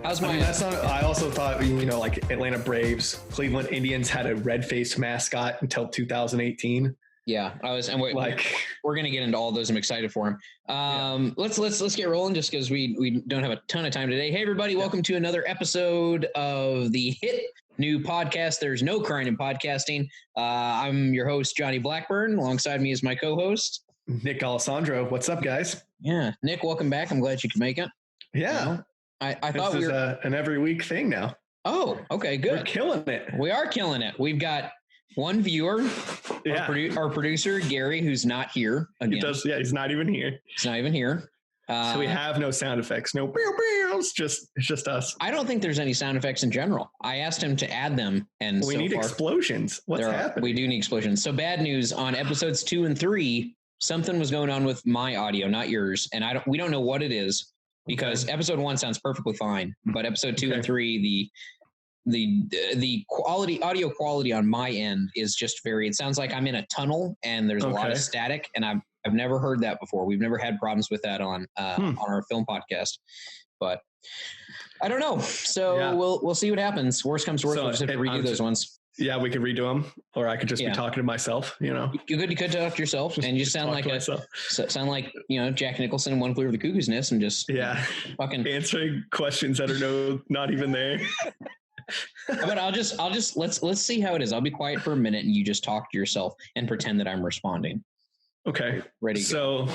I also thought, like Atlanta Braves, Cleveland Indians had a red-faced mascot until 2018. Yeah, we're going to get into all those. I'm excited for him. Let's get rolling just because we don't have a ton of time today. Hey, everybody, welcome to another episode of the hit new podcast, There's No Crying in Podcasting. I'm your host, Jonny Blackburn. Alongside me is my co-host, Nick Alessandro. What's up, guys? Yeah, Nick, welcome back. I'm glad you could make it. Yeah. I thought we were an every week thing now. Oh, okay, good. We're killing it. We are killing it. We've got one viewer, our producer, Gary, who's not here again. He's not even here. He's not even here. So we have no sound effects. No, it's just us. I don't think there's any sound effects in general. I asked him to add them, and we need explosions. What's happening? We do need explosions. So bad news on episodes 2 and 3. Something was going on with my audio, not yours, and we don't know what it is because episode 1 sounds perfectly fine, but episode 2 and 3, the audio quality on my end is just it sounds like I'm in a tunnel and there's a lot of static, and I've never heard that before. We've never had problems with that on our film podcast, but I don't know. So we'll see what happens. Worst comes to worst, we'll just have to redo those ones. Yeah, we could redo them, or I could just be talking to myself. You could talk to yourself, and you sound like Jack Nicholson in One Flew Over the Cuckoo's Nest, and just fucking answering questions that are not even there. But I'll just let's see how it is. I'll be quiet for a minute, and you just talk to yourself and pretend that I'm responding. Okay. Ready. So,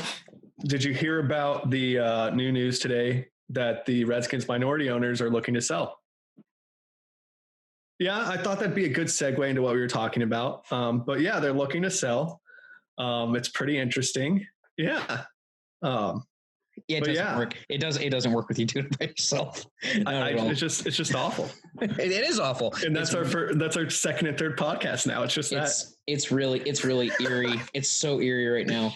did you hear about the new news today that the Redskins minority owners are looking to sell? Yeah, I thought that'd be a good segue into what we were talking about. But yeah, they're looking to sell. It's pretty interesting. Yeah. It doesn't work. It doesn't work with you doing it by yourself. It's just awful. It is awful. And that's our second and third podcast now. It's just it's really eerie. It's so eerie right now.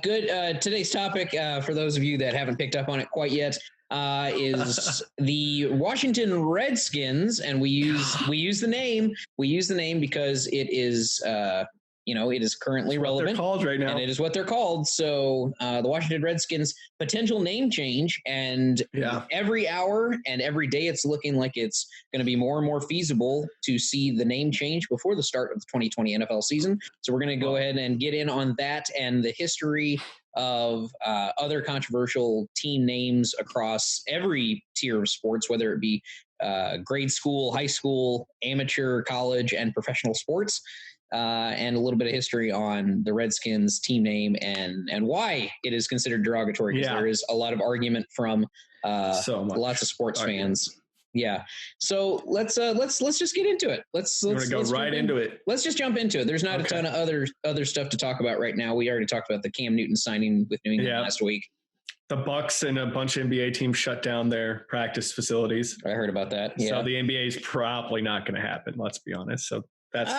Good. Today's topic, for those of you that haven't picked up on it quite yet, is the Washington Redskins, and we use the name because it is it is currently relevant. They're called right now, and it is what they're called. So the Washington Redskins potential name change, and every hour and every day it's looking like it's going to be more and more feasible to see the name change before the start of the 2020 NFL season. So we're going to go ahead and get in on that and the history of other controversial team names across every tier of sports, whether it be grade school, high school, amateur, college, and professional sports. And a little bit of history on the Redskins team name and why it is considered derogatory, because there is a lot of argument from lots of sports fans. Yeah. So let's just get into it. Let's go right into it. Let's just jump into it. There's not a ton of other stuff to talk about right now. We already talked about the Cam Newton signing with New England last week. The Bucks and a bunch of NBA teams shut down their practice facilities. I heard about that. Yeah. So the NBA is probably not going to happen. Let's be honest. So that's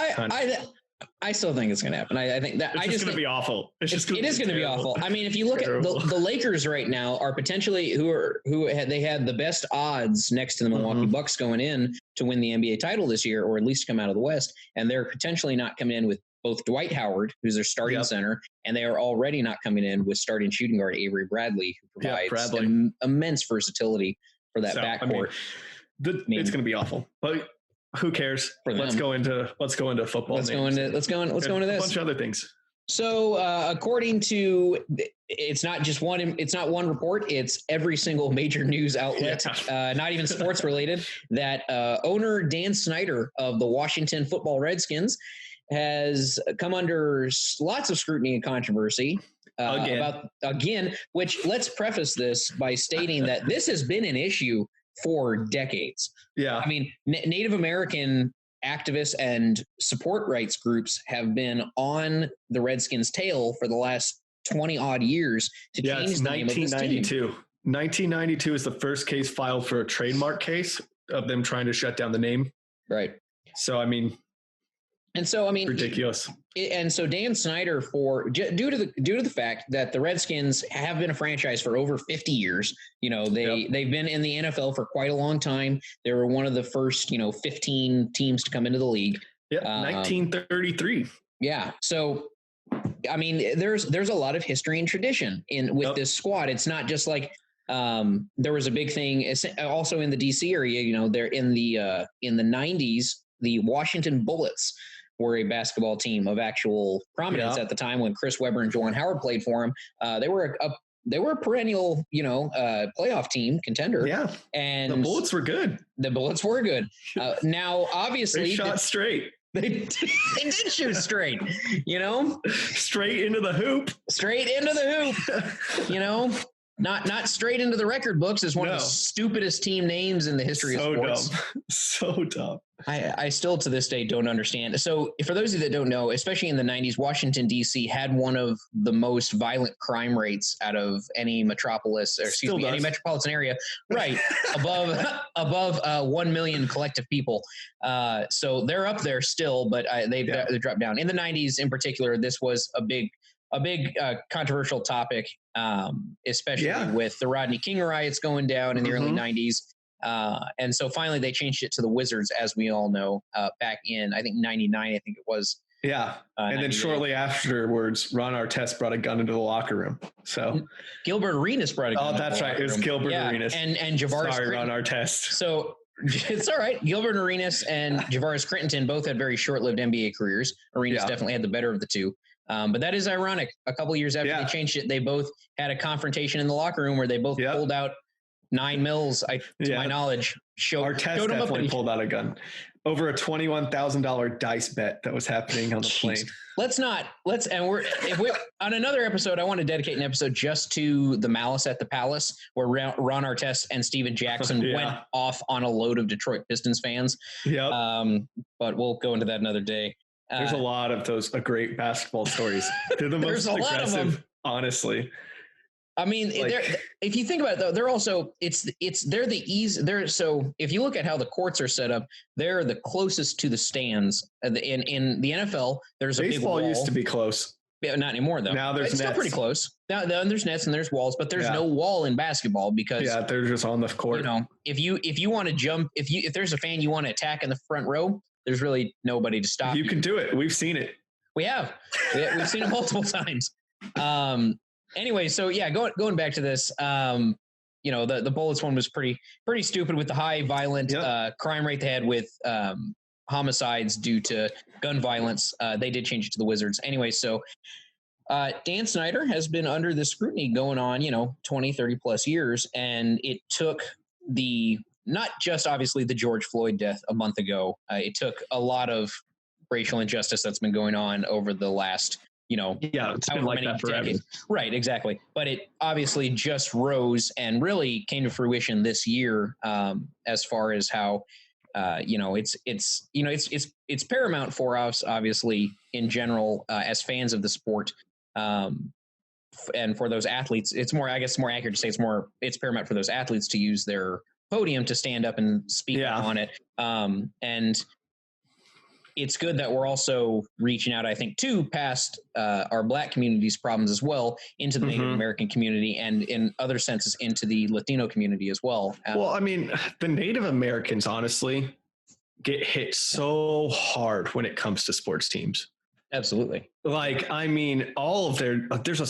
I still think it's going to happen. I think that it's just going to be awful. It is going to be awful. I mean, if you look at the Lakers right now are potentially they had the best odds next to the Milwaukee Bucks going in to win the NBA title this year, or at least come out of the West. And they're potentially not coming in with both Dwight Howard, who's their starting center, and they are already not coming in with starting shooting guard Avery Bradley, who provides immense versatility for that backcourt. It's going to be awful, but who cares? Let's go into football. Let's go into this. A bunch of other things. So, according to, it's not one report. It's every single major news outlet, not even sports related, that owner Dan Snyder of the Washington Football Redskins has come under lots of scrutiny and controversy again, which let's preface this by stating that this has been an issue for decades. Yeah. I mean, Native American activists and support rights groups have been on the Redskins' tail for the last 20 odd years to change the name of this team. 1992 is the first case filed for a trademark case of them trying to shut down the name. Right. So, I mean, ridiculous. And so Dan Snyder, due to the fact that the Redskins have been a franchise for over 50 years, they've been in the NFL for quite a long time. They were one of the first, 15 teams to come into the league. Yeah, 1933. Yeah. So I mean, there's a lot of history and tradition with this squad. It's not just like there was a big thing also in the DC area. They're in the 90s, the Washington Bullets were a basketball team of actual prominence at the time when Chris Webber and Jordan Howard played for them. They were a perennial, playoff team contender. Yeah. And the Bullets were good. Now, obviously, they shot straight. They did shoot straight, straight into the hoop. Not straight into the record books is one of the stupidest team names in the history of sports. So dumb. I still to this day don't understand. So for those of you that don't know, especially in the 90s, Washington, D.C. had one of the most violent crime rates out of any metropolis, or any metropolitan area, right? above 1 million collective people. So they're up there still, but they've dropped down. In the 90s in particular, this was a big controversial topic, especially with the Rodney King riots going down in the early 90s. And so finally they changed it to the Wizards, as we all know, back in, I think 99, I think it was. Yeah. And then shortly afterwards, Ron Artest brought a gun into the locker room. So Gilbert Arenas brought a gun. Oh, that's right. It was Gilbert Arenas. And Javaris. Sorry, Ron Artest. So it's all right. Gilbert Arenas and Javaris Crittenton both had very short-lived NBA careers. Arenas definitely had the better of the two. But that is ironic. A couple of years after they changed it, they both had a confrontation in the locker room where they both pulled out 9 mils, to my knowledge. Artest definitely pulled out a gun over a $21,000 dice bet that was happening on the plane. If we're on another episode, I want to dedicate an episode just to the malice at the Palace, where Ron Artest and Steven Jackson went off on a load of Detroit Pistons fans. But we'll go into that another day. There's a lot of those great basketball stories. They're the most aggressive, honestly. I mean, if you think about it, though, they're also so if you look at how the courts are set up, they're the closest to the stands. In the NFL, there's a big wall. Baseball used to be close. Yeah, not anymore though. Now there's nets. Still pretty close. Now there's nets and there's walls, but there's no wall in basketball because they're just on the court. If you want to jump, if there's a fan you want to attack in the front row, there's really nobody to stop you. You can do it. We've seen it. We have. We've seen it multiple times. Anyway, so going back to this, the Bullets one was pretty stupid with the high violent crime rate they had with homicides due to gun violence. They did change it to the Wizards. Anyway, so Dan Snyder has been under this scrutiny going on, 20, 30 plus years. And it took not just obviously the George Floyd death a month ago. It took a lot of racial injustice that's been going on over the last it's been like that forever. Right, exactly. But it obviously just rose and really came to fruition this year, as far as how, it's paramount for us, obviously, in general, as fans of the sport, and for those athletes. It's more accurate to say it's paramount for those athletes to use their podium to stand up and speak on it. And it's good that we're also reaching out, I think, past our Black community's problems as well into the Native American community and in other senses into the Latino community as well. Well, I mean, the Native Americans, honestly, get hit so hard when it comes to sports teams. Absolutely. There's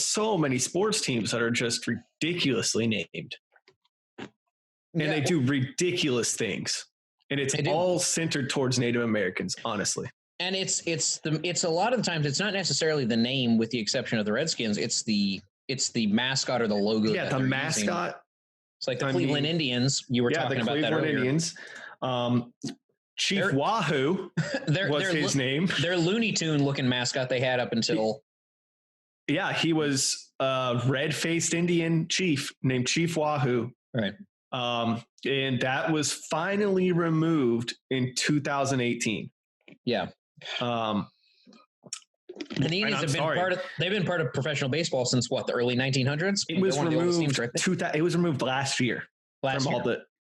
so many sports teams that are just ridiculously named. And they do ridiculous things. And it's all centered towards Native Americans, honestly. And it's a lot of the times it's not necessarily the name, with the exception of the Redskins. It's the mascot or the logo. Yeah, the mascot. Using. It's like the Cleveland Indians. You were talking about that earlier. Indians. Chief Wahoo was his name. Their Looney Tune looking mascot they had up until. Yeah, he was a red-faced Indian chief named Chief Wahoo. Right. And that was finally removed in 2018. Yeah. And the Indians they've been part of professional baseball since the early 1900s? It was removed. It was removed last year.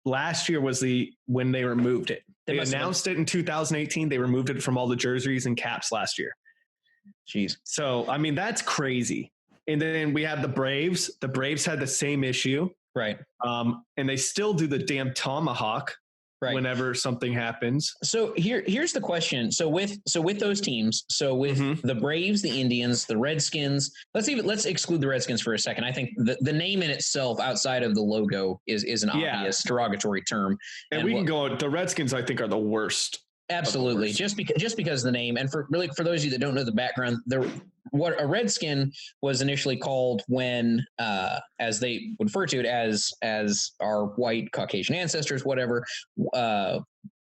Last year was when they removed it. They announced it in 2018. They removed it from all the jerseys and caps last year. Jeez. So, I mean, that's crazy. And then we have the Braves. The Braves had the same issue. Right. And they still do the damn tomahawk. whenever something happens. So here's the question. So with those teams, with the Braves, the Indians, the Redskins, let's exclude the Redskins for a second. I think the name in itself, outside of the logo, is an obvious derogatory term. And we can go. The Redskins, I think, are the worst. Absolutely, just because of the name, and for those of you that don't know the background, what a Redskin was initially called when, as they would refer to it as our white Caucasian ancestors, whatever,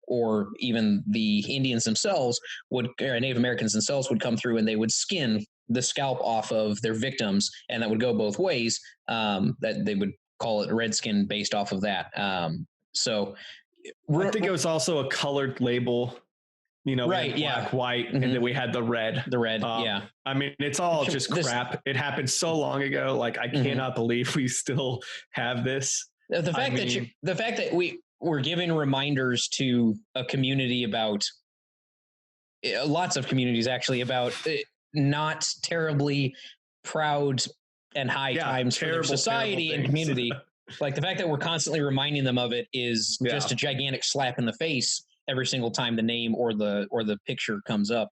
or even the Indians themselves or Native Americans themselves would come through and they would skin the scalp off of their victims, and that would go both ways. That they would call it Redskin based off of that. So. I think it was also a colored label, right? Black, white, and then we had the red. Yeah. I mean, it's all just crap. It happened so long ago. Like, I cannot believe we still have this. The fact that we're giving reminders to a community about lots of communities actually about not terribly proud and high times for their society and community. Like the fact that we're constantly reminding them of it is just a gigantic slap in the face every single time the name or the picture comes up.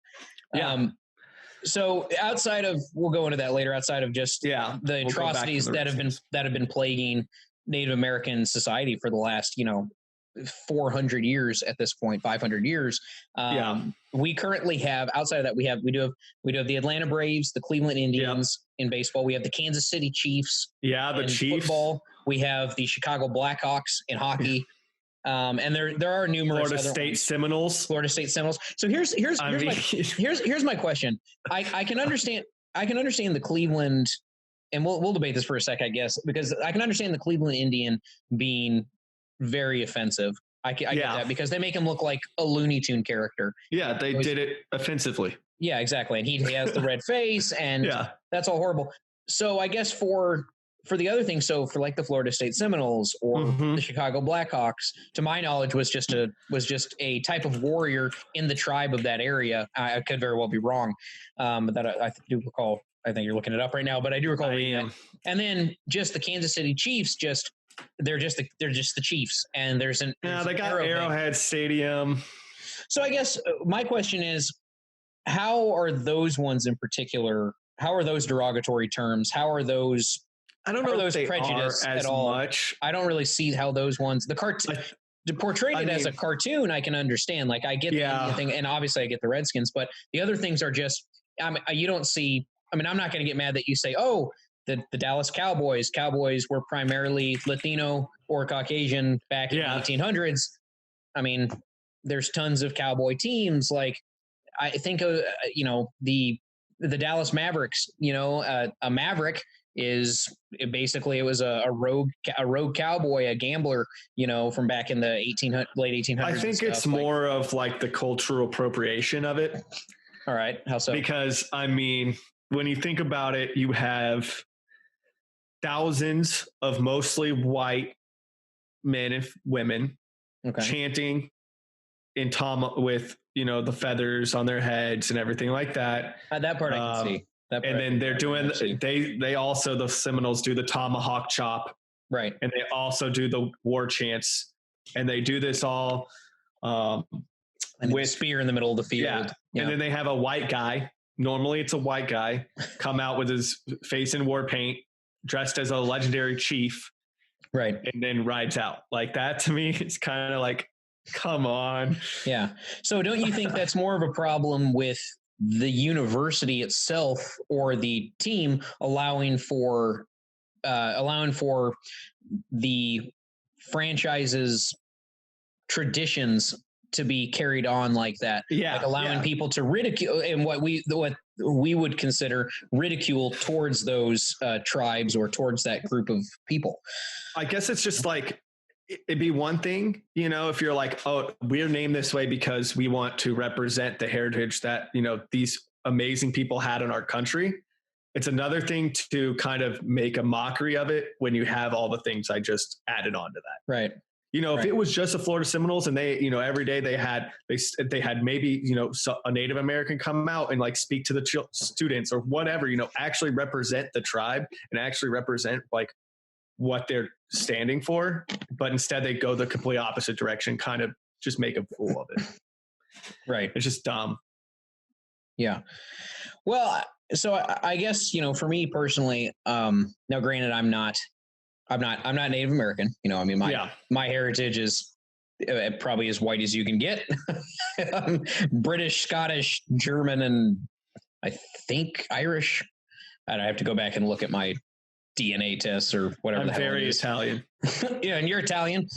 So outside of, we'll go into that later, outside of just the atrocities that have been plaguing Native American society for the last, 400 years at this point, 500 years. We currently have, outside of that, we do have the Atlanta Braves, the Cleveland Indians in baseball. We have the Kansas City Chiefs. The Chiefs. Football. We have the Chicago Blackhawks in hockey. And there are numerous Florida State Seminoles. So here's my question. I can understand the Cleveland, and we'll debate this for a sec, I guess, because I can understand the Cleveland Indian being very offensive. I get that because they make him look like a Looney Tune character. Yeah, they did it offensively. Yeah, exactly. And he has the red face, and that's all horrible. So I guess for the other thing, so for like the Florida State Seminoles or the Chicago Blackhawks, to my knowledge, was just a type of warrior in the tribe of that area. I could very well be wrong, but that I do recall. I think you're looking it up right now, but I do recall reading it. And then just the Kansas City Chiefs, they're just the Chiefs, and they got Arrowhead Stadium. So I guess my question is, how are those ones in particular? How are those derogatory terms? How are those? I don't know those prejudice as at all. Much. I don't really see how those ones, to portray it as a cartoon, I can understand. Like I get the thing, and obviously I get the Redskins, but the other things are just, you don't see. I mean, I'm not going to get mad that you say, oh, the Dallas Cowboys were primarily Latino or Caucasian back in the 1800s. I mean, there's tons of cowboy teams. Like I think, the Dallas Mavericks, a Maverick is basically, it was a rogue cowboy, a gambler, from back in the late 1800s. I think it's more of like the cultural appropriation of it. All right. How so? Because I mean, when you think about it, you have thousands of mostly white men and women chanting in with, the feathers on their heads and everything like that. That part I can see. And then they're doing, they also, the Seminoles do the tomahawk chop. Right. And they also do the war chants, and they do this all with spear in the middle of the field. Yeah. And then they have a white guy. Normally it's a white guy come out with his face in war paint, dressed as a legendary chief. Right. And then rides out. Like that to me, it's kind of like, come on. Yeah. So don't you think that's more of a problem with the university itself or the team allowing for the franchise's traditions to be carried on like that? Like allowing people to ridicule and what we would consider ridicule towards those tribes or towards that group of people. I guess it's just like, it'd be one thing, if you're like, oh, we're named this way because we want to represent the heritage that, these amazing people had in our country. It's another thing to kind of make a mockery of it when you have all the things I just added on to that. Right. If it was just the Florida Seminoles and they, every day they had maybe, a Native American come out and like speak to the students or whatever, actually represent the tribe and actually represent like what they're standing for, but instead they go the complete opposite direction, kind of just make a fool of it. Right. It's just dumb. Yeah. Well, so I guess, for me personally, now granted, I'm not Native American, I mean, my heritage is probably as white as you can get. British, Scottish, German, and I think Irish. I'd have to go back and look at my DNA tests or whatever. I'm very Italian. Yeah, and you're Italian,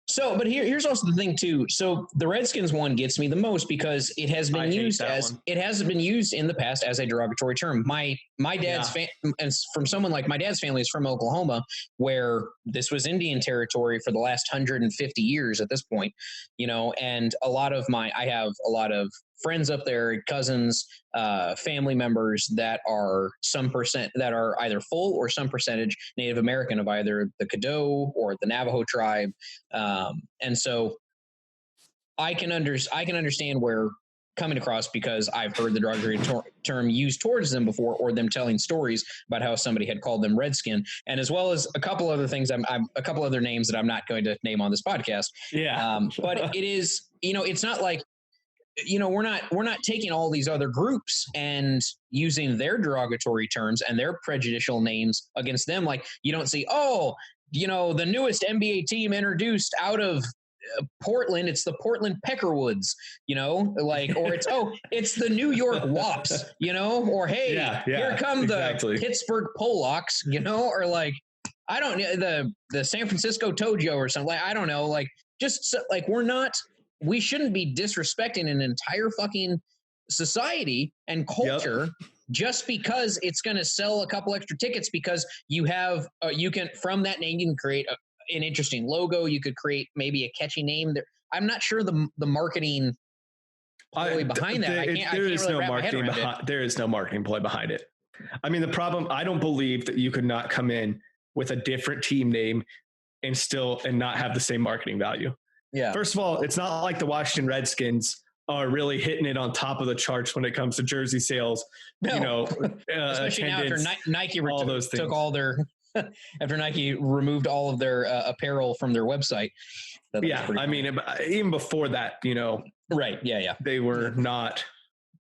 So, but here's also the thing too. So the Redskins one gets me the most because it has been used in the past as a derogatory term. My dad's and from someone like my dad's family is from Oklahoma, where this was Indian territory for the last 150 years at this point, and I have a lot of friends up there, cousins, family members that are that are either full or some percentage Native American of either the Caddo or the Navajo tribe. And so I can understand where coming across, because I've heard the derogatory term used towards them before, or them telling stories about how somebody had called them Redskin, and as well as a couple other things. A couple other names that I'm not going to name on this podcast. Yeah. But it is, it's not like, we're not taking all these other groups and using their derogatory terms and their prejudicial names against them. Like, you don't see, the newest NBA team introduced out of Portland, it's the Portland Peckerwoods, or it's the New York Wops, or hey, here come the Pittsburgh Polacks, or like, I don't know, the San Francisco Tojo or something. Like, I don't know, like, just like, we shouldn't be disrespecting an entire fucking society and culture just because it's going to sell a couple extra tickets, because you have, you can, from that name, you can create an interesting logo. You could create maybe a catchy name. I'm not sure the marketing ploy behind that. There is no marketing ploy behind it. I mean, the problem, I don't believe that you could not come in with a different team name and not have the same marketing value. Yeah. First of all, it's not like the Washington Redskins are really hitting it on top of the charts when it comes to jersey sales. No. Especially now after Nike took all their after Nike removed all of their apparel from their website. I mean, even before that, right? Yeah. They were not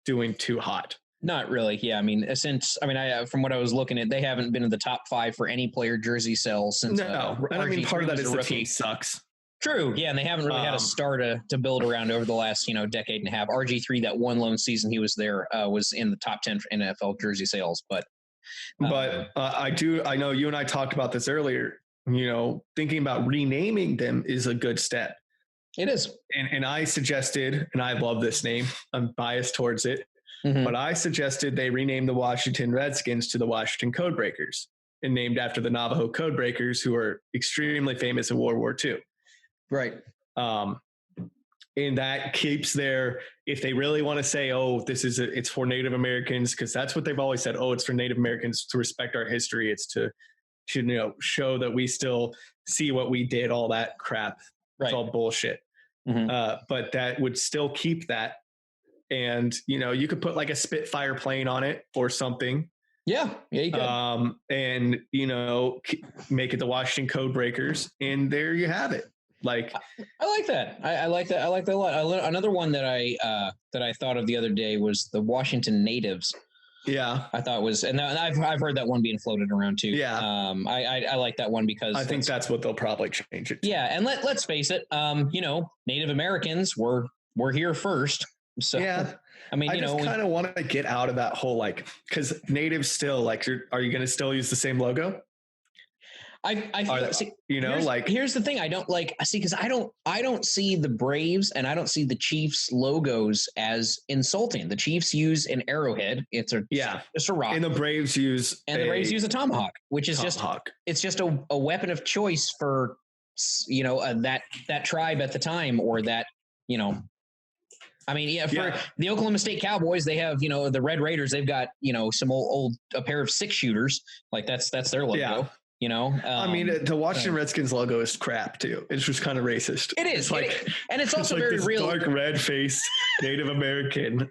doing too hot. Not really. Yeah. I mean, from what I was looking at, they haven't been in the top 5 for any player jersey sales since. No, and I mean, part of that is the team sucks. True. Yeah. And they haven't really had a star to build around over the last, decade and a half. RG3, that one lone season he was there, was in the top 10 for NFL jersey sales. But I know you and I talked about this earlier, thinking about renaming them is a good step. It is. And I suggested, and I love this name, I'm biased towards it, but I suggested they rename the Washington Redskins to the Washington Codebreakers, and named after the Navajo Codebreakers, who are extremely famous in World War II. Right. And that keeps if they really want to say, it's for Native Americans, because that's what they've always said. It's for Native Americans to respect our history. It's to show that we still see what we did, all that crap. Right. It's all bullshit. Mm-hmm. But that would still keep that. And, you could put like a Spitfire plane on it or something. Yeah, you could. And, make it the Washington Codebreakers, and there you have it. Like, I like that. I like that. I like that a lot. Another one that I thought of the other day was the Washington Natives. Yeah, I thought and I've heard that one being floated around too. Yeah, I like that one because I think that's what they'll probably change it to. Yeah, and let's face it. Native Americans were here first. So yeah, I mean, I just kind of want to get out of that whole because natives still are you going to still use the same logo? Here's the thing. I don't because I don't see the Braves and I don't see the Chiefs logos as insulting. The Chiefs use an arrowhead. It's a rock. And the Braves use a tomahawk, which is just a weapon of choice for, that tribe at the time, or that, I mean, for the Oklahoma State Cowboys, they have, the Red Raiders, they've got, some a pair of 6-shooters. Like that's their logo. Yeah. I mean, the Washington Redskins logo is crap too. It's just kind of racist. It is, and it's also very real. Dark red face Native American.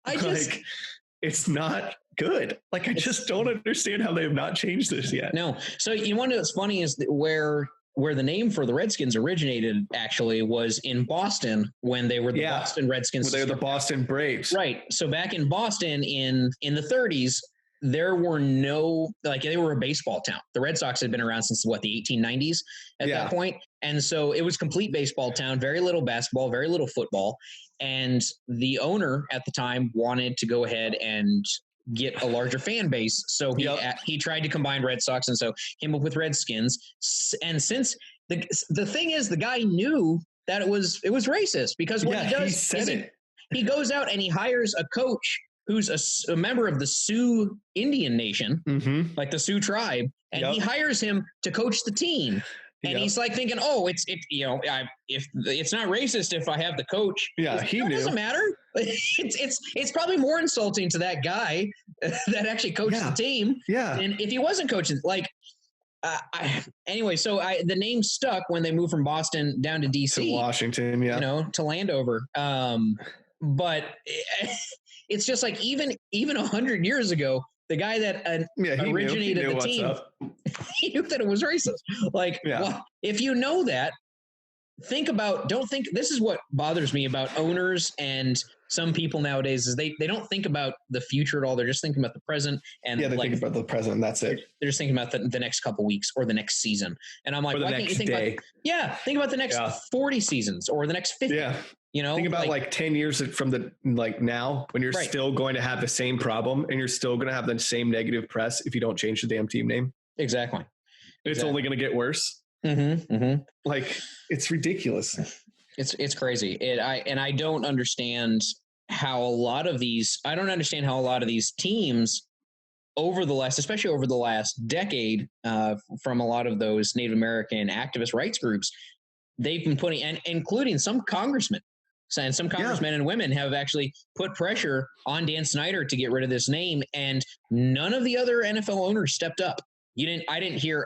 It's not good. Like, I just don't understand how they have not changed this yet. No. So you want to know what's funny is where the name for the Redskins originated actually was in Boston when they were the Boston Redskins. They were the Boston Braves. Right. So back in Boston in the 30s, there were they were a baseball town. The Red Sox had been around since the 1890s at that point. And so it was complete baseball town, very little basketball, very little football. And the owner at the time wanted to go ahead and get a larger fan base. So he tried to combine Red Sox, and so came up with Redskins. And since the thing is, the guy knew that it was racist, because what he does he goes out and he hires a coach who's a member of the Sioux Indian Nation, like the Sioux tribe, and he hires him to coach the team. And he's like thinking, if it's not racist if I have the coach. Yeah, he knew. It doesn't matter. It's probably more insulting to that guy that actually coached the team. Yeah. And if he wasn't coaching, anyway, so the name stuck when they moved from Boston down to DC, to Washington, to Landover. But it's just like even 100 years ago, the guy that originated the team, he knew that it was racist. Well, if you know that, this is what bothers me about owners and some people nowadays is they don't think about the future at all. They're just thinking about the present. And they think about the present. That's it. They're just thinking about the next couple weeks or the next season. And I'm like, why can't you think about the next 40 seasons or the next 50? Yeah. Think about 10 years from now, when you're still going to have the same problem and you're still going to have the same negative press if you don't change the damn team name. Exactly. It's only going to get worse. It's ridiculous. It's crazy. I don't understand how a lot of these teams especially over the last decade, from a lot of those Native American activist rights groups, they've been putting, and including some congressmen. And some congressmen and women have actually put pressure on Dan Snyder to get rid of this name, and none of the other NFL owners stepped up. I didn't hear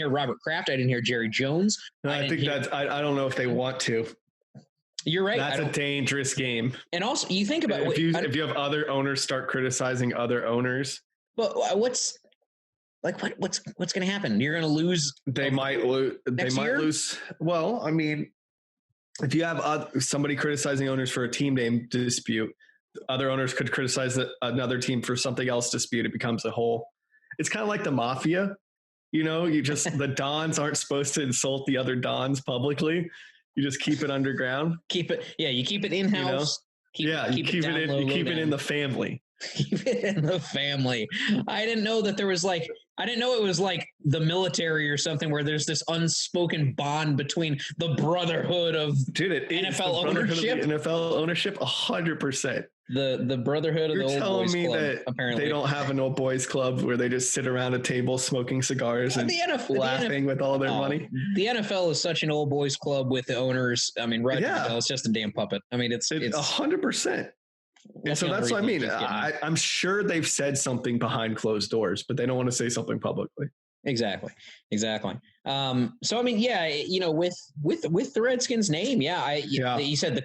Robert Kraft. I didn't hear Jerry Jones. I don't know if they want to. You're right. That's a dangerous game. And also, you think about if you have other owners start criticizing other owners. But what's going to happen? You're going to lose. They might lose. Well, I mean, if you have somebody criticizing owners for a team name dispute, other owners could criticize another team for something else dispute. It becomes a whole. It's kind of like the mafia. The Dons aren't supposed to insult the other Dons publicly. You just keep it underground. You keep it in-house. You keep it in the family. Keep it in the family. I didn't know that there was I didn't know it was like the military or something where there's this unspoken bond between the brotherhood of NFL ownership. NFL ownership, 100%. The brotherhood of the old boys club. You're telling me that apparently they don't have an old boys club where they just sit around a table smoking cigars and laughing with all their money? The NFL is such an old boys club with the owners. I mean, Roger Goodell is just a damn puppet. I mean, it's 100%. And so that's what I mean. I'm sure they've said something behind closed doors, but they don't want to say something publicly. Exactly. So I mean, with the Redskins name, you said the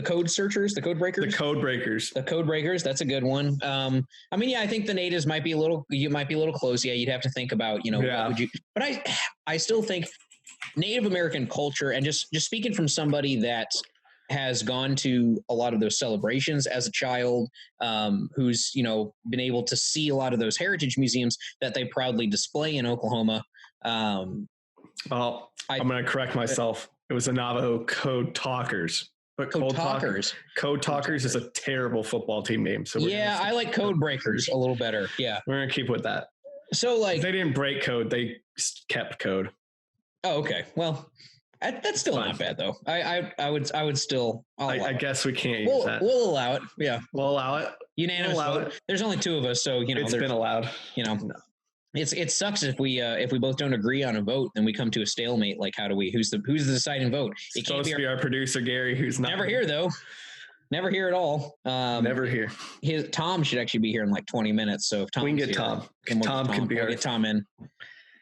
code searchers, the code breakers. That's a good one. I mean, I think the natives might be a little close. Yeah, you'd have to think about, what would you? But I still think Native American culture, and just speaking from somebody that has gone to a lot of those celebrations as a child, who's, been able to see a lot of those heritage museums that they proudly display in Oklahoma. I'm going to correct myself. It was the Navajo Code Talkers. But Code Talkers is a terrible football team name. So I like Code Breakers a little better. Yeah. We're going to keep with that. So they didn't break code. They kept code. Oh, okay. Well, that's still not bad though. I would still. I guess we can't use that. We'll allow it. Yeah, we'll allow it. Unanimous vote. There's only two of us, so it's been allowed. It sucks if we both don't agree on a vote, then we come to a stalemate. Like, how do we? Who's the deciding vote? It's supposed to be our producer Gary, who's not never here though. Never here at all. Never here. Tom should actually be here in like 20 minutes. So if Tom, we can get Tom. Tom can be our. Get Tom in.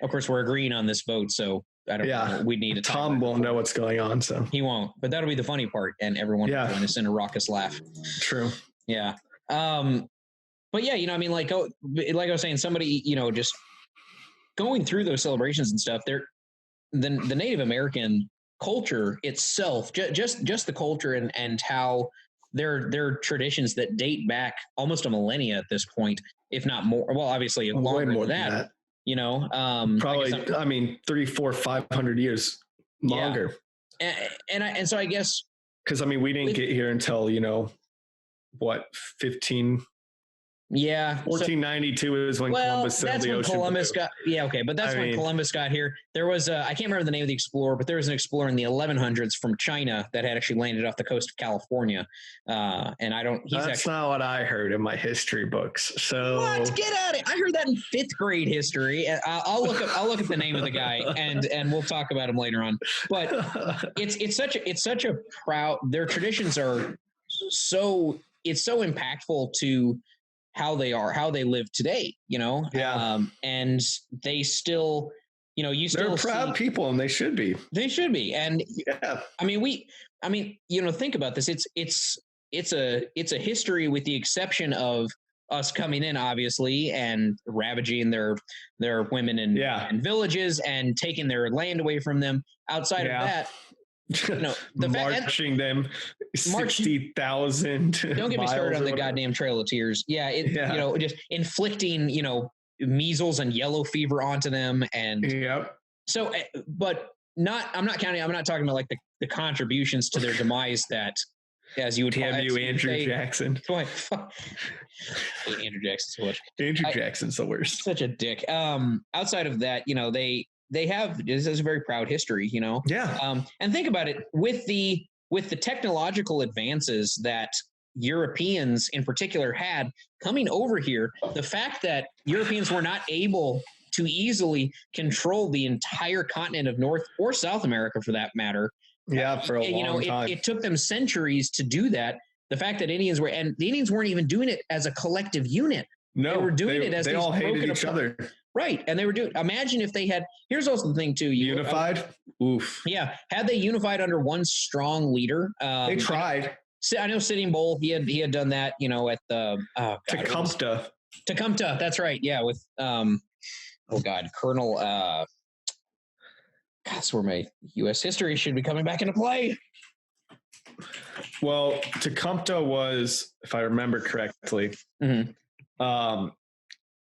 Of course, we're agreeing on this vote, so. I don't know. We'd need a Tom won't know what's going on, so he won't. But that'll be the funny part, and everyone will join us in a raucous laugh. True. Yeah. But yeah, I mean, like I was saying, somebody, just going through those celebrations and stuff, the Native American culture itself, just the culture and how their traditions that date back almost a millennia at this point, if not more. Well, obviously longer than that. Probably, I mean, 300, 400, 500 years longer. Yeah. And so I guess, because I mean, we didn't get here until 1492 is when Columbus sailed the ocean. Columbus got but that's when Columbus got here. There was I can't remember the name of the explorer, but there was an explorer in the 1100s from China that had actually landed off the coast of California. And that's not what I heard in my history books. So what? Get at it! I heard that in 5th grade history. I'll look up the name of the guy and we'll talk about him later on. But it's such a proud. Their traditions are so impactful to how they live today, and they still, they're proud people, and they should be. And I mean, think about this. It's a history, with the exception of us coming in, obviously, and ravaging their women and villages and taking their land away from them. Outside of that, marching them 60,000. Don't get me started on the goddamn Trail of Tears. Just inflicting measles and yellow fever onto them, and so, but I'm not talking about like the contributions to their demise that, as you would call Andrew Jackson. Andrew Jackson's so much. Andrew Jackson's the worst. Such a dick. Outside of that, they have, this is a very proud history, and think about it, with the technological advances that Europeans in particular had coming over here, the fact that Europeans were not able to easily control the entire continent of North or South America, for that matter. For a long time. It took them centuries to do that. The fact that the Indians weren't even doing it as a collective unit. No, they were doing it as they all hated each other. Right. And they were imagine if they had, here's also the thing too. Unified? Oof. Yeah. Had they unified under one strong leader? They tried. I know Sitting Bull, he had done that, at the Tecumseh. That's right. Yeah. With, Colonel, that's where my U.S. history should be coming back into play. Well, Tecumseh was, if I remember correctly,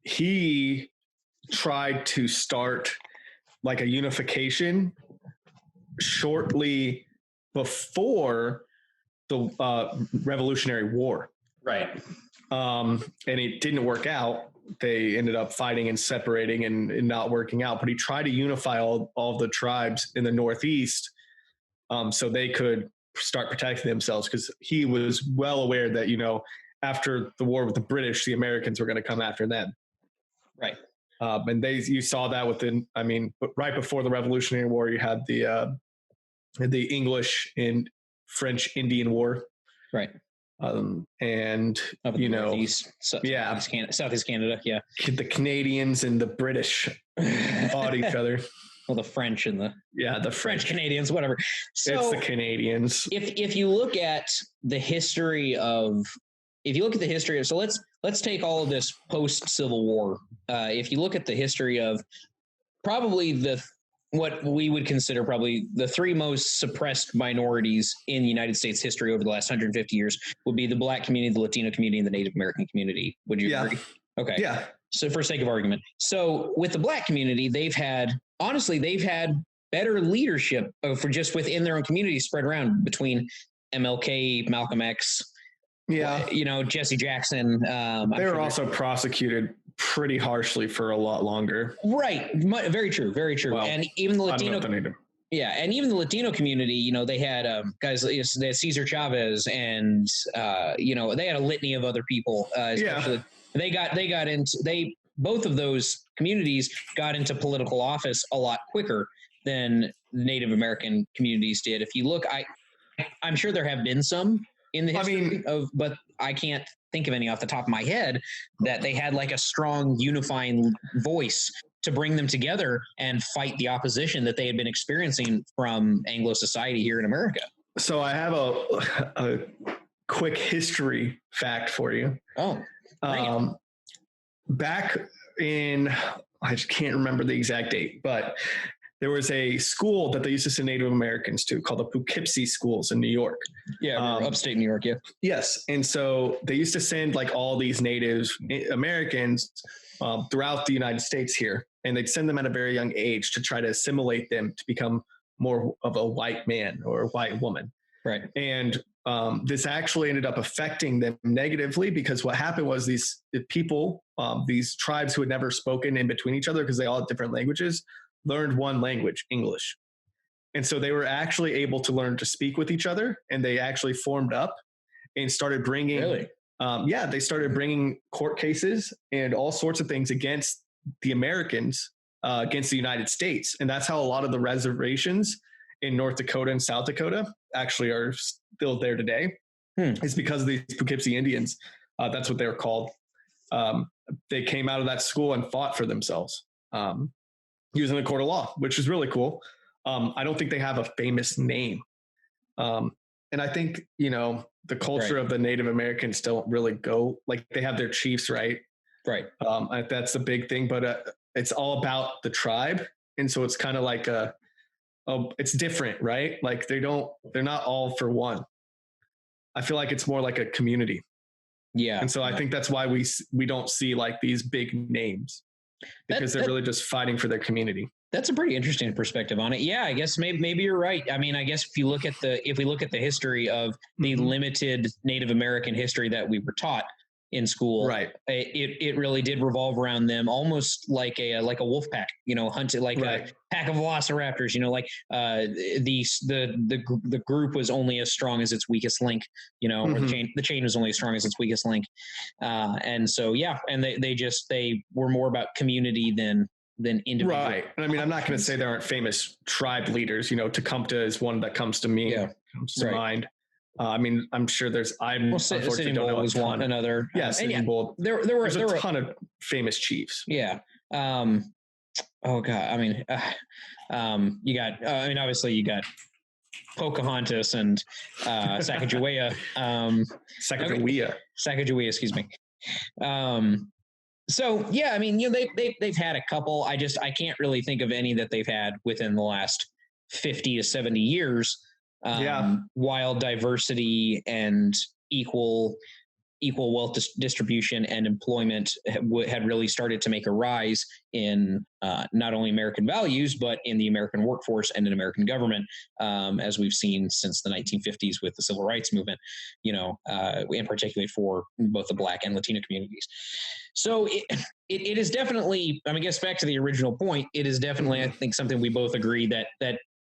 he tried to start like a unification shortly before the Revolutionary War. Right. And it didn't work out. They ended up fighting and separating and not working out. But he tried to unify all the tribes in the Northeast so they could start protecting themselves, because he was well aware that, after the war with the British, the Americans were going to come after them. Right. And you saw that right before the Revolutionary War, you had the English and French Indian War. Right. And Northeast, Southeast Canada. Yeah. The Canadians and the British fought each other. Well, the French and the French Canadians, whatever. So it's the Canadians. If you look at the history of, so let's take all of this post Civil War. If you look at the history of probably what we would consider probably the 3 most suppressed minorities in United States history over the last 150 years, would be the Black community, the Latino community, and the Native American community. Would you agree? Okay. Yeah. So for sake of argument, so with the Black community, they've had better leadership for just within their own community, spread around between MLK, Malcolm X, Jesse Jackson. They were also prosecuted pretty harshly for a lot longer. Right. Very true. Very true. Well, and even the Latino, and even the Latino community, they had guys, they had Cesar Chavez, and they had a litany of other people. Especially both of those communities got into political office a lot quicker than Native American communities did. If you look, I'm sure there have been some in the history but I can't think of any off the top of my head that they had like a strong unifying voice to bring them together and fight the opposition that they had been experiencing from Anglo society here in America. So I have a quick history fact for you. Oh, back in, I just can't remember the exact date, but there was a school that they used to send Native Americans to called the Poughkeepsie schools in New York. Yeah, upstate New York, yeah. Yes. And so they used to send like all these Native Americans throughout the United States here, and they'd send them at a very young age to try to assimilate them to become more of a white man or a white woman. Right. And this actually ended up affecting them negatively, because what happened was these people, these tribes who had never spoken in between each other because they all had different languages, learned one language, English. And so they were actually able to learn to speak with each other, and they actually formed up and started bringing, they started bringing court cases and all sorts of things against the Americans, against the United States. And that's how a lot of the reservations in North Dakota and South Dakota actually are still there today. It's because of these Poughkeepsie Indians. That's what they were called. They came out of that school and fought for themselves using the court of law, which is really cool. I don't think they have a famous name. And I think, the culture of the Native Americans don't really go, like they have their chiefs, right? Right. That's the big thing, but it's all about the tribe. And so it's kind of like it's different, right? Like they're not all for one. I feel like it's more like a community. Yeah. And so I think that's why we don't see like these big names, because they're really just fighting for their community. That's a pretty interesting perspective on it. Yeah, I guess maybe you're right. I mean, I guess if we look at the history of the limited Native American history that we were taught in school, right? It really did revolve around them, almost like a wolf pack, hunted like a pack of velociraptors. The group was only as strong as its weakest link. Or the chain was only as strong as its weakest link. And so and they were more about community than individual. Right. And I mean, I'm not going to say there aren't famous tribe leaders. Tecumseh is one that comes to me, comes to mind. I mean, I'm sure Sitting Bull was one another. Sitting Bull. There were a ton of famous chiefs. Yeah. Oh God. I mean, you got. Obviously, you got Pocahontas and Sacagawea. Sacagawea. Excuse me. So yeah, I mean, they've had a couple. I can't really think of any that they've had within the last 50 to 70 years. While diversity and equal wealth distribution and employment had really started to make a rise in not only American values, but in the American workforce and in American government, as we've seen since the 1950s with the civil rights movement, and particularly for both the Black and Latino communities. So it is definitely, I guess back to the original point, it is definitely, I think, something we both agree that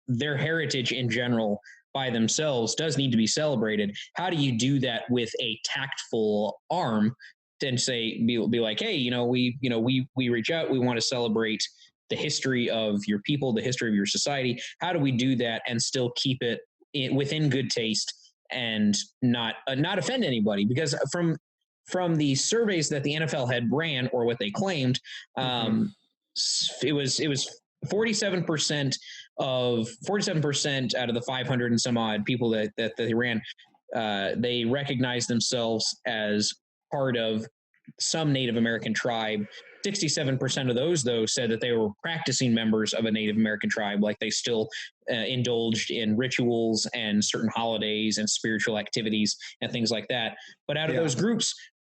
their heritage in general by themselves does need to be celebrated. How do you do that with a tactful arm and be like, hey, we reach out, we want to celebrate the history of your people, the history of your society. How do we do that and still keep it within good taste and not offend anybody? Because from the surveys that the NFL had ran, or what they claimed, it was 47% out of the 500 and some odd people that they ran, they recognized themselves as part of some Native American tribe. 67% of those, though, said that they were practicing members of a Native American tribe, like they still indulged in rituals and certain holidays and spiritual activities and things like that. But out of those groups,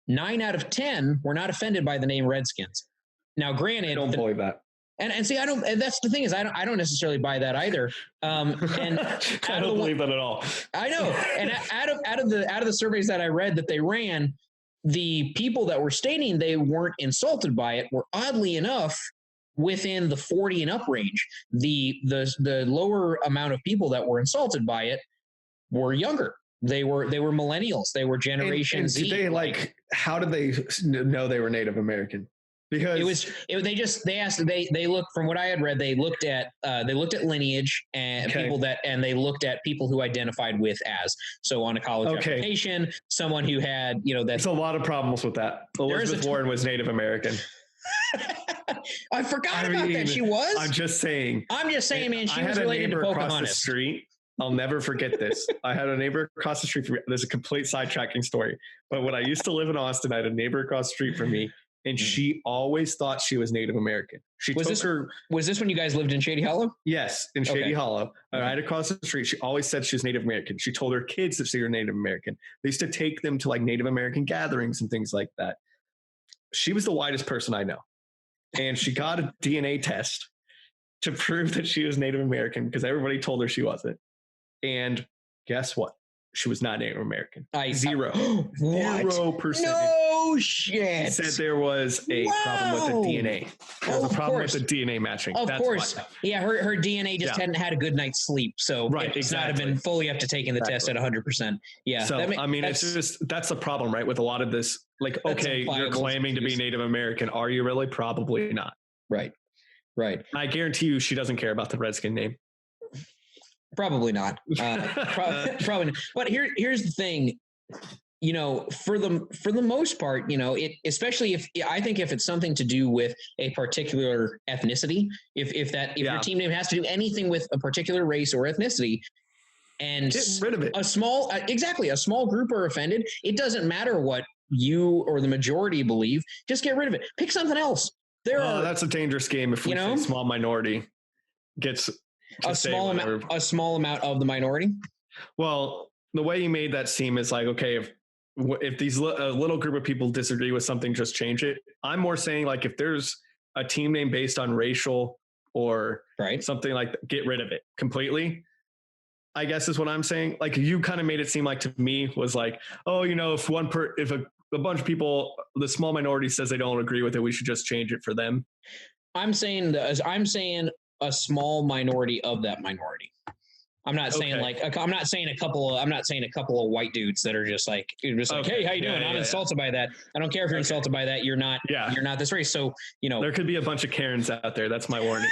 9 out of 10 were not offended by the name Redskins. Now, granted, I don't believe that. And see, I don't. And that's the thing is, I don't necessarily buy that either. And I don't believe that at all. I know. And out of the surveys that I read that they ran, the people that were stating they weren't insulted by it were, oddly enough, within the 40 and up range. The lower amount of people that were insulted by it were younger. They were millennials. They were Generation Z. How did they know they were Native American? Because they looked, from what I had read, they looked at lineage and they looked at people who identified with as. So on a college application, someone who had, there's a lot of problems with that. Elizabeth Warren was Native American. I forgot about that. She was? I'm just saying, man, she was related to Pocahontas. Across the street. I'll never forget this. I had a neighbor across the street from me. There's a complete sidetracking story. But when I used to live in Austin, I had a neighbor across the street from me and she always thought she was Native American. Was this when you guys lived in Shady Hollow? Yes, in Shady Hollow, right across the street. She always said she was Native American. She told her kids that she was Native American. They used to take them to like Native American gatherings and things like that. She was the whitest person I know, and she got a DNA test to prove that she was Native American because everybody told her she wasn't. And guess what? She was not Native American. 0%. No shit. He said there was a problem with the DNA. There was a problem with the DNA matching. Of course. Why. Yeah, her DNA just hadn't had a good night's sleep. So it's not have been fully up to taking the test at 100%. Yeah. So, it's just, that's the problem, right? With a lot of this, like, okay, you're claiming to be Native American. Are you really? Probably not. Right. I guarantee you she doesn't care about the Redskin name. Probably not. Probably not. But here's the thing, for the most part, especially if it's something to do with a particular ethnicity, if your team name has to do anything with a particular race or ethnicity, and get rid of it. A small group are offended. It doesn't matter what you or the majority believe. Just get rid of it. Pick something else. That's a dangerous game if we say small minority gets a small amount of the minority. Well, the way you made that seem is like, okay, if these a little group of people disagree with something, just change it. I'm more saying like if there's a team name based on racial or something like that, get rid of it completely, I guess is what I'm saying. Like you kind of made it seem like to me was like, oh, if a bunch of people, the small minority says they don't agree with it, we should just change it for them. I'm saying a small minority of that minority. I'm not saying I'm not saying a couple of white dudes that are just like, hey, how you doing? I'm insulted by that. I don't care if you're insulted by that. You're not this race. So, there could be a bunch of Karens out there. That's my warning.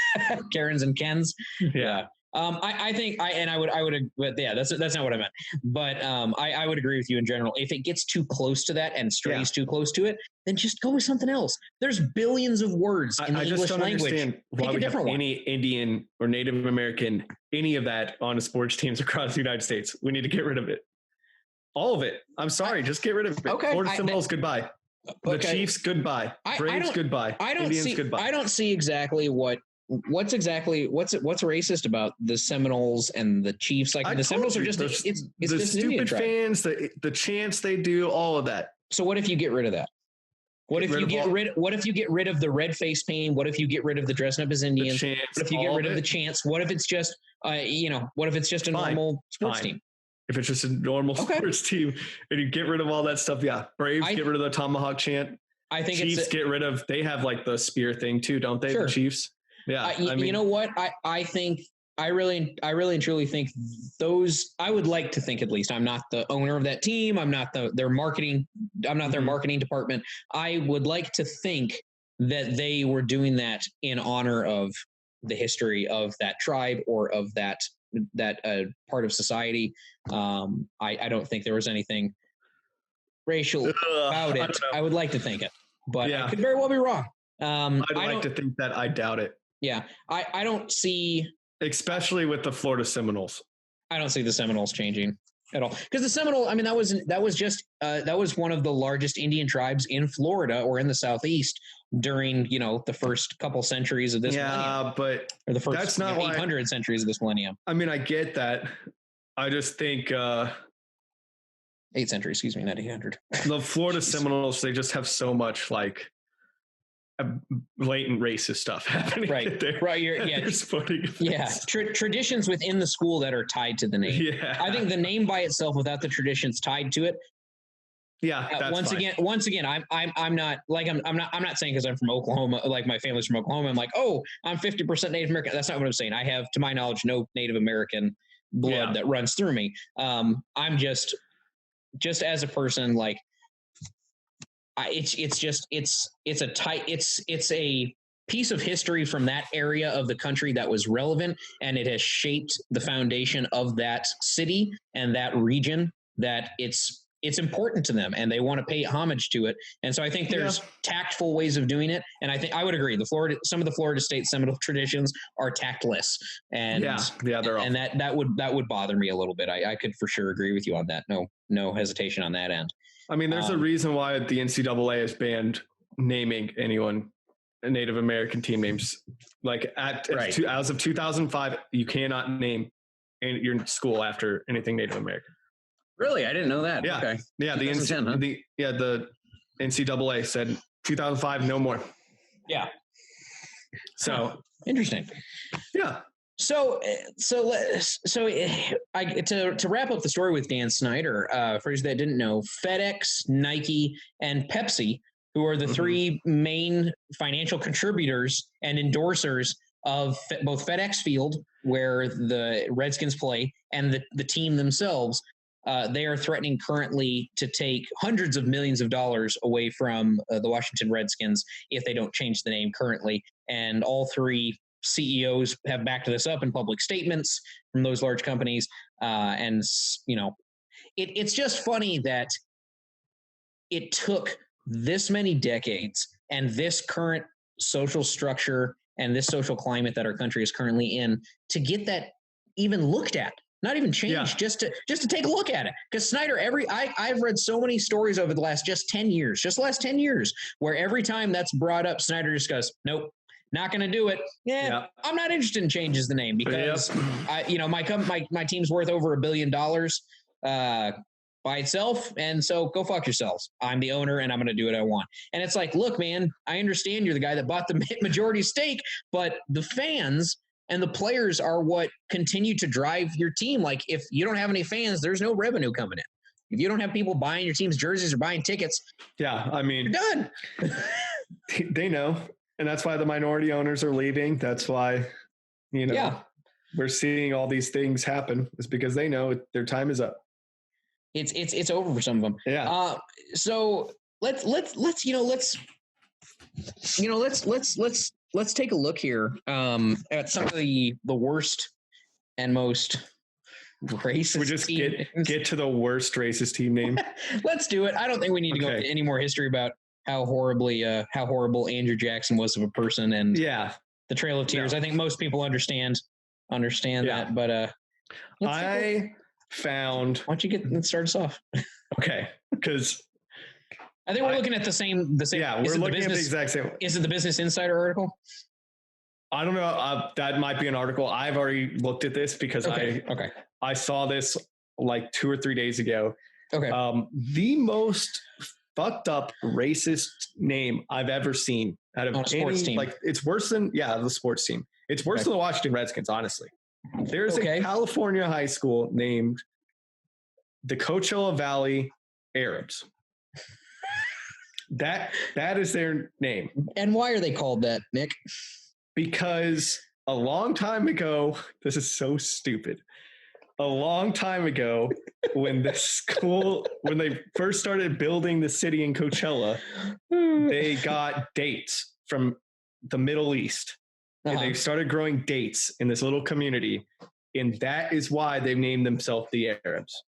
Karens and Kens. Yeah. I think that's not what I meant, but I would agree with you in general. If it gets too close to that and strays too close to it, then just go with something else. There's billions of words in the English language. Understand why we have any Indian or Native American, any of that on the sports teams across the United States. We need to get rid of it. All of it. I'm sorry, just get rid of it. Okay. Florida Seminoles, goodbye. The Chiefs, goodbye. Braves, goodbye. Indians, goodbye. I don't see exactly what's racist about the Seminoles and the Chiefs. Like the Seminoles are just it's the stupid fans, the chants they do, all of that. So what if you get rid of that? What if you get rid of the red face paint? What if you get rid of the dressing up as Indians? What if you get rid of the chants? What if it's just what if it's just a normal sports team? If it's just a normal sports team and you get rid of all that stuff, Braves get rid of the tomahawk chant. I think Chiefs get rid of. They have like the spear thing too, don't they? Sure. The Chiefs. Yeah, you know what? I think I really and truly think those. I would like to think, at least, I'm not the owner of that team. I'm not their marketing. I'm not their marketing department. I would like to think that they were doing that in honor of the history of that tribe or of that part of society. I don't think there was anything racial about it. I would like to think it, but I could very well be wrong. I'd like to think that. I doubt it. Yeah, I don't see, especially with the Florida Seminoles. I don't see the Seminoles changing at all, because the Seminole. I mean, that was one of the largest Indian tribes in Florida or in the Southeast during the first couple centuries of this millennium. Yeah, but or the first that's not 800 centuries of this millennium. I mean, I get that. I just think 8 centuries. Excuse me, not 800. The Florida Seminoles, they just have so much like blatant racist stuff happening. Right. Traditions within the school that are tied to the name. Yeah. I think the name by itself, without the traditions tied to it. Yeah. Once again, I'm not saying because I'm from Oklahoma, like my family's from Oklahoma, I'm like, oh, I'm 50% Native American. That's not what I'm saying. I have, to my knowledge, no Native American blood that runs through me. I'm just as a person, like, it's a piece of history from that area of the country that was relevant, and it has shaped the foundation of that city and that region, that it's important to them and they want to pay homage to it. And so I think there's tactful ways of doing it. And I think I would agree. Some of the Florida State Seminole traditions are tactless, and and that would bother me a little bit. I could for sure agree with you on that. No hesitation on that end. I mean, there's a reason why the NCAA has banned naming anyone Native American team names. Like as of 2005, you cannot name your school after anything Native American. Really? I didn't know that. Yeah. Okay. Yeah. The NCAA said 2005, no more. Yeah. So interesting. Yeah. So to wrap up the story with Dan Snyder, for those that didn't know, FedEx, Nike, and Pepsi, who are the three main financial contributors and endorsers of both FedEx Field, where the Redskins play, and the team themselves, they are threatening currently to take hundreds of millions of dollars away from the Washington Redskins if they don't change the name currently. And all three CEOs have backed this up in public statements from those large companies. And, you know, it's just funny that it took this many decades and this current social structure and this social climate that our country is currently in to get that even looked at. Not even changed, just to take a look at it. Because Snyder, I've read so many stories over the last 10 years, where every time that's brought up, Snyder just goes, nope, not going to do it. Yeah, I'm not interested in changes the name because my team's worth over $1 billion by itself, and so go fuck yourselves. I'm the owner, and I'm going to do what I want. And it's like, look, man, I understand you're the guy that bought the majority stake, but the fans and the players are what continue to drive your team. Like, if you don't have any fans, there's no revenue coming in. If you don't have people buying your team's jerseys or buying tickets, I mean, you're done. They know. And that's why the minority owners are leaving. That's why, we're seeing all these things happen. It's because they know their time is up. It's over for some of them. Yeah. So let's take a look here at some of the worst and most racist. We just get to the worst racist team name. Let's do it. I don't think we need to go into any more history about how horrible Andrew Jackson was of a person and the Trail of Tears. I think most people understand that, but I found. Why don't you start us off? Okay, because I think we're looking at the same. Yeah, we're looking at the exact same. Is it the Business Insider article? I don't know. That might be an article. I've already looked at this because I saw this like 2 or 3 days ago. Okay. The most fucked up racist name I've ever seen out of sports team. Like, it's worse than the sports team. It's worse than the Washington Redskins, honestly. There's a California high school named the Coachella Valley Arabs. That is their name. And why are they called that, Nick? Because a long time ago, this is so stupid. A long time ago, when they first started building the city in Coachella, they got dates from the Middle East. And they started growing dates in this little community. And that is why they've named themselves the Arabs,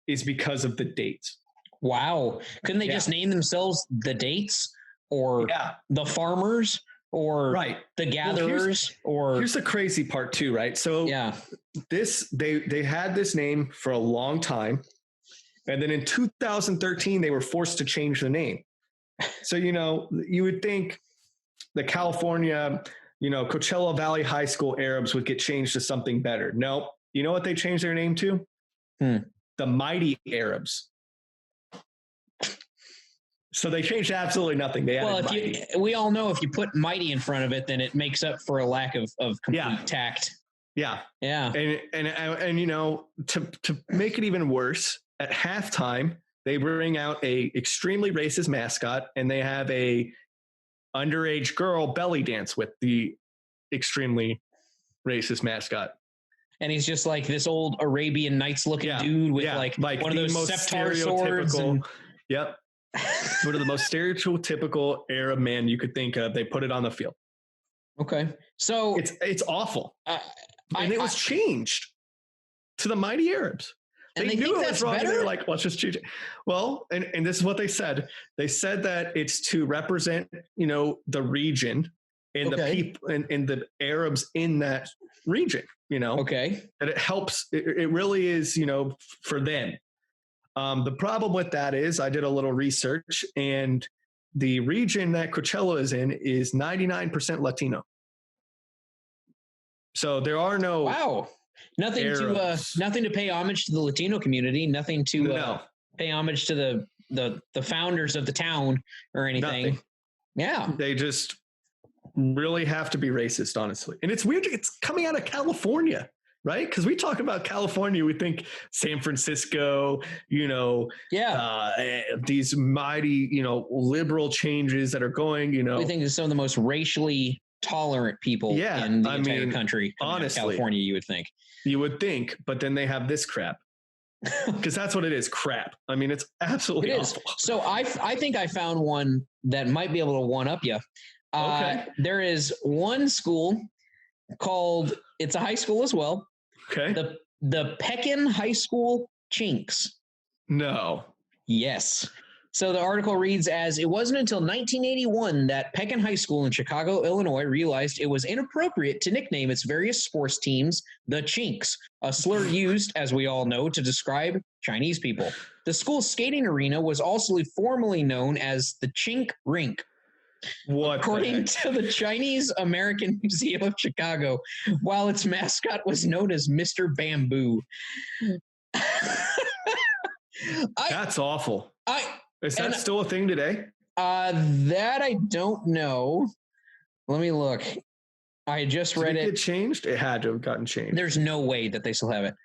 is because of the dates. Wow. Couldn't they just name themselves the Dates or the Farmers or the Gatherers? Here's the crazy part too, right? So they had this name for a long time. And then in 2013, they were forced to change the name. So, you would think the California, Coachella Valley High School Arabs would get changed to something better. No, you know what they changed their name to? The Mighty Arabs. So they changed absolutely nothing. We all know if you put mighty in front of it, then it makes up for a lack of complete tact. Yeah. Yeah. And to make it even worse, at halftime, they bring out a extremely racist mascot, and they have a underage girl belly dance with the extremely racist mascot. And he's just like this old Arabian Nights looking dude with like one of those Septar swords. One of the most stereotypical Arab man you could think of. They put it on the field. Okay. So it's awful. And it was changed to the Mighty Arabs. They knew it was wrong. They were like, let's just change it. Well, and this is what they said. They said that it's to represent, the region and the people and the Arabs in that region, Okay. That it helps. It really is, for them. The problem with that is I did a little research, and the region that Coachella is in is 99% Latino. So there are no nothing to pay homage to the Latino community, nothing to pay homage to the founders of the town or anything. Nothing. Yeah. They just really have to be racist, honestly. And it's weird. It's coming out of California, right? Because we talk about California, we think San Francisco, these mighty, liberal changes that are going, We think of some of the most racially tolerant people in the entire country. Honestly, California, you would think. You would think, but then they have this crap. Because that's what it is, crap. I mean, it's absolutely awful. So I think I found one that might be able to one-up you. Okay. There is one school called, it's a high school as well. Okay. The Pekin High School Chinks. No. Yes. So the article reads as, it wasn't until 1981 that Pekin High School in Chicago, Illinois, realized it was inappropriate to nickname its various sports teams the Chinks, a slur used, as we all know, to describe Chinese people. The school's skating arena was also formerly known as the Chink Rink. According to the Chinese American Museum of Chicago, while its mascot was known as Mr. Bamboo. That's awful. Is that still a thing today? That I don't know. Let me look. I just read it. Did it get changed? It had to have gotten changed. There's no way that they still have it.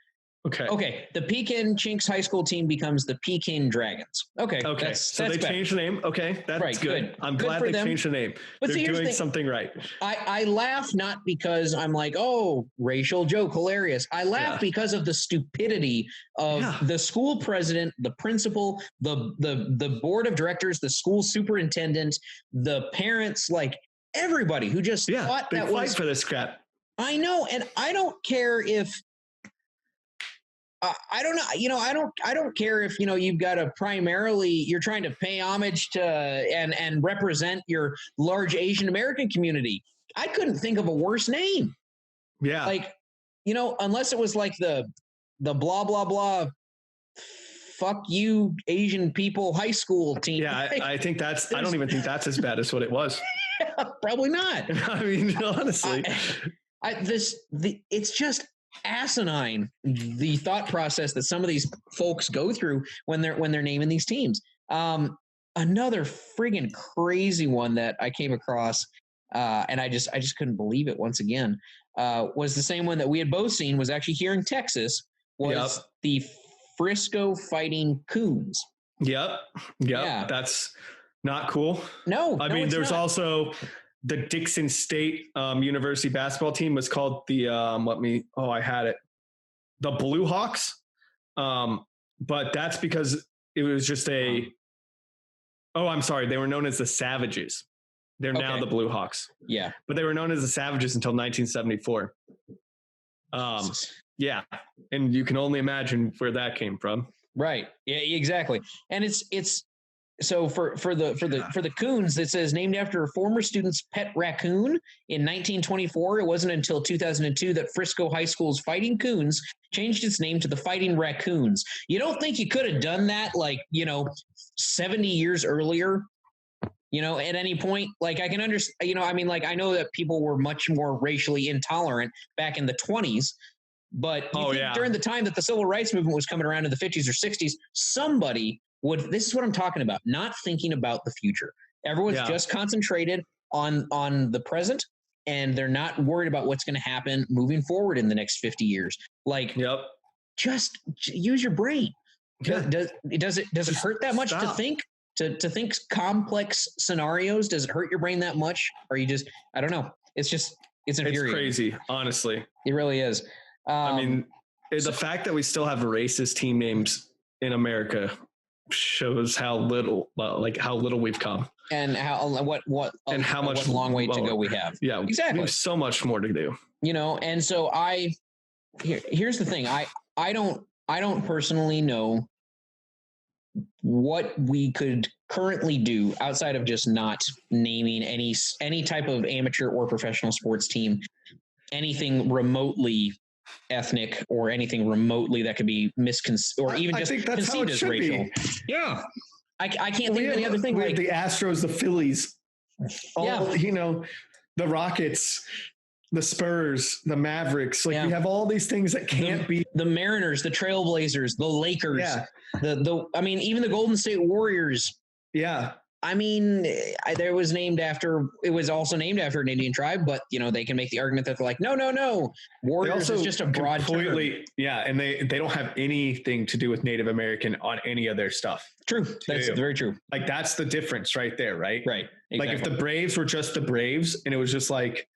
Okay. The Pekin Chinks high school team becomes the Pekin Dragons. Okay. So they changed the name. Okay. That's right, good. I'm glad they changed the name. But they're doing something right. I laugh not because I'm like, oh, racial joke, hilarious. I laugh because of the stupidity of the school president, the principal, the board of directors, the school superintendent, the parents, like everybody who just thought that was fight for this crap. I know. And I don't care if, I don't know. I don't care if, you've got you're trying to pay homage to and represent your large Asian American community. I couldn't think of a worse name. Yeah. Like, unless it was like the blah, blah, blah, fuck you Asian people high school team. Yeah. I think I don't even think that's as bad as what it was. Probably not. I mean, honestly, it's just asinine, the thought process that some of these folks go through when they're naming these teams. Another friggin' crazy one that I came across, and I just couldn't believe it once again, was the same one that we had both seen, was actually here in Texas, was the Frisco Fighting Coons. Yep. Yeah. That's not cool. No, I mean, there's also the Dixon State University basketball team was called the I had it, the Blue Hawks, but that's because it was just I'm sorry, they were known as the Savages. They're now the Blue Hawks. Yeah, but they were known as the Savages until 1974. Yeah, and you can only imagine where that came from. Right. Yeah. Exactly. And it's. So for the Coons, it says named after a former student's pet raccoon in 1924. It wasn't until 2002 that Frisco High School's Fighting Coons changed its name to the Fighting Raccoons. You don't think you could have done that 70 years earlier? At any point, like I can understand, I know that people were much more racially intolerant back in the 20s, but during the time that the civil rights movement was coming around in the 50s or 60s, somebody this is what I'm talking about, not thinking about the future. Everyone's just concentrated on the present, and they're not worried about what's going to happen moving forward in the next 50 years. Like, just use your brain. Yeah. Does it hurt that much to think complex scenarios? Does it hurt your brain that much? Or you just, I don't know. It's infuriating. It's crazy, honestly. It really is. I mean, the fact that we still have racist team names in America shows how little we've come, and how much long way to go we have. Yeah, exactly. We have so much more to do. And so here's the thing. I don't personally know what we could currently do outside of just not naming any type of amateur or professional sports team anything remotely ethnic or anything remotely that could be or even just conceived as racial. Yeah. I can't think of any other thing. Like the Astros, the Phillies, the Rockets, the Spurs, the Mavericks. Like we have all these things that can't be. The Mariners, the Trailblazers, the Lakers. Yeah. Even the Golden State Warriors. Yeah. It was also named after an Indian tribe, but they can make the argument that they're like, no. Warriors is just a broad term. Yeah. And they don't have anything to do with Native American on any of their stuff. True. That's very true. Like that's the difference right there. Right. Right. Exactly. Like if the Braves were just the Braves and it was just like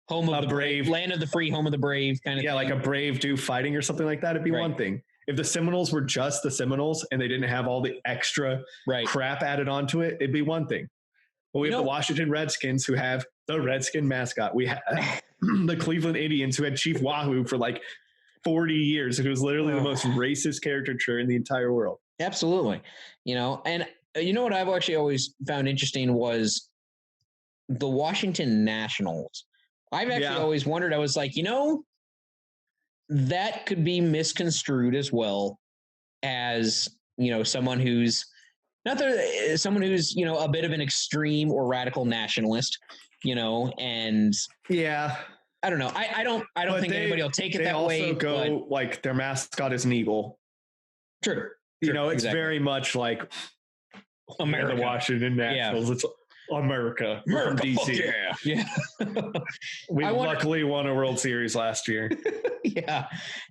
home of the brave, land of the free, home of the brave kind of thing. Like a brave dude fighting or something like that. It'd be one thing. If the Seminoles were just the Seminoles and they didn't have all the extra crap added onto it, it'd be one thing. But we have the Washington Redskins who have the Redskin mascot. We have the Cleveland Indians who had Chief Wahoo for like 40 years. Who was literally the most racist caricature in the entire world. Absolutely. And what I've actually always found interesting was the Washington Nationals. I've actually always wondered, I was like, that could be misconstrued as well as, someone who's a bit of an extreme or radical nationalist, and I don't know. I don't think anybody will take it that way. They also go like their mascot is an eagle. True. It's very much like America. The Washington Nationals. It's America from DC. Yeah. We luckily won a World Series last year.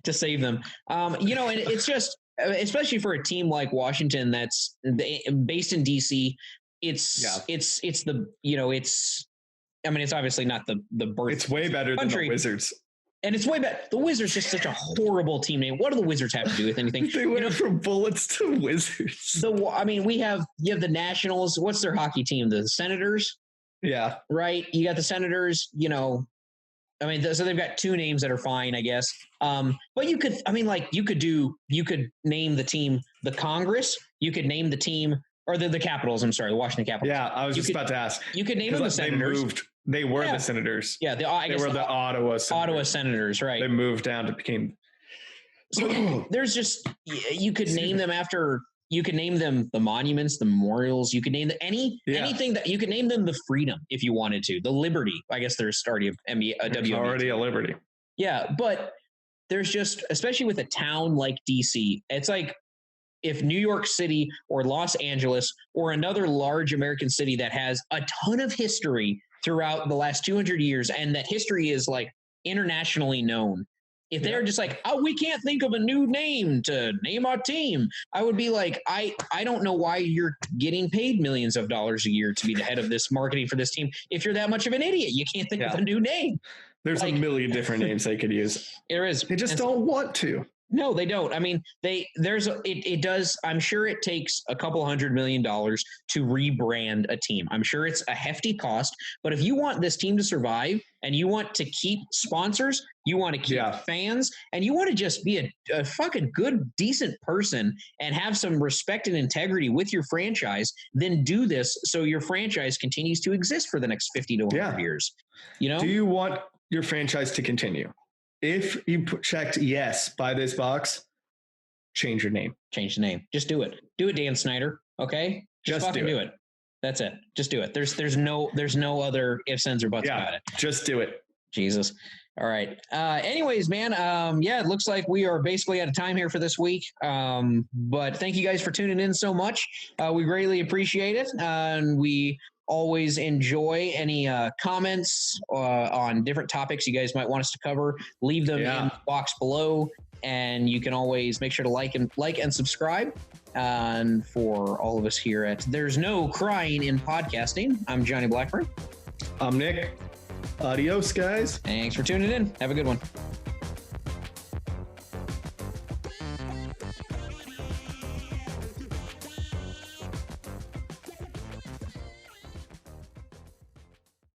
To save them. And it's just, especially for a team like Washington that's based in DC, it's obviously not the birth. It's way better than the Wizards. And it's way better. The Wizards just such a horrible team name. What do the Wizards have to do with anything? They went from Bullets to Wizards. You have the Nationals. What's their hockey team? The Senators? Yeah. Right. You got the Senators, so they've got two names that are fine, I guess. But you could name the team the Congress. You could name the team or the Capitals. I'm sorry, the Washington Capitals. Yeah, I was about to ask. You could name them the Senators. They were the Senators. Yeah, they were the Ottawa Senators. Ottawa Senators, right. They moved down to became. So there's just, you could name them after, you could name them the monuments, the memorials. You could name them anything that you could name them the freedom if you wanted to. The Liberty. I guess there's already already a Liberty. Yeah, but there's just, especially with a town like DC, it's like if New York City or Los Angeles or another large American city that has a ton of history throughout the last 200 years, and that history is like internationally known. If they're just like, oh, we can't think of a new name to name our team, I would be like, I don't know why you're getting paid millions of dollars a year to be the head of this marketing for this team. If you're that much of an idiot, you can't think of a new name. There's a million different names they could use. There is. They just don't want to. No, they don't. It does. I'm sure it takes a couple $100 million to rebrand a team. I'm sure it's a hefty cost, but if you want this team to survive and you want to keep sponsors, you want to keep fans, and you want to just be a fucking good, decent person and have some respect and integrity with your franchise, then do this so your franchise continues to exist for the next 50 to 100 years. Do you want your franchise to continue? If you checked yes by this box, change your name. Change the name. Just do it. Do it, Dan Snyder. Okay? Just fucking do it. That's it. Just do it. There's no other ifs, ands, or buts about it. Just do it. Jesus. All right. Anyways, man, it looks like we are basically out of time here for this week. But thank you guys for tuning in so much. We greatly appreciate it. And we always enjoy any comments on different topics you guys might want us to cover. Leave them in the box below, and you can always make sure to like and subscribe. And for all of us here at There's No Crying in Podcasting, I'm Jonny Blackburn. I'm Nick. Adios, guys. Thanks for tuning in. Have a good one.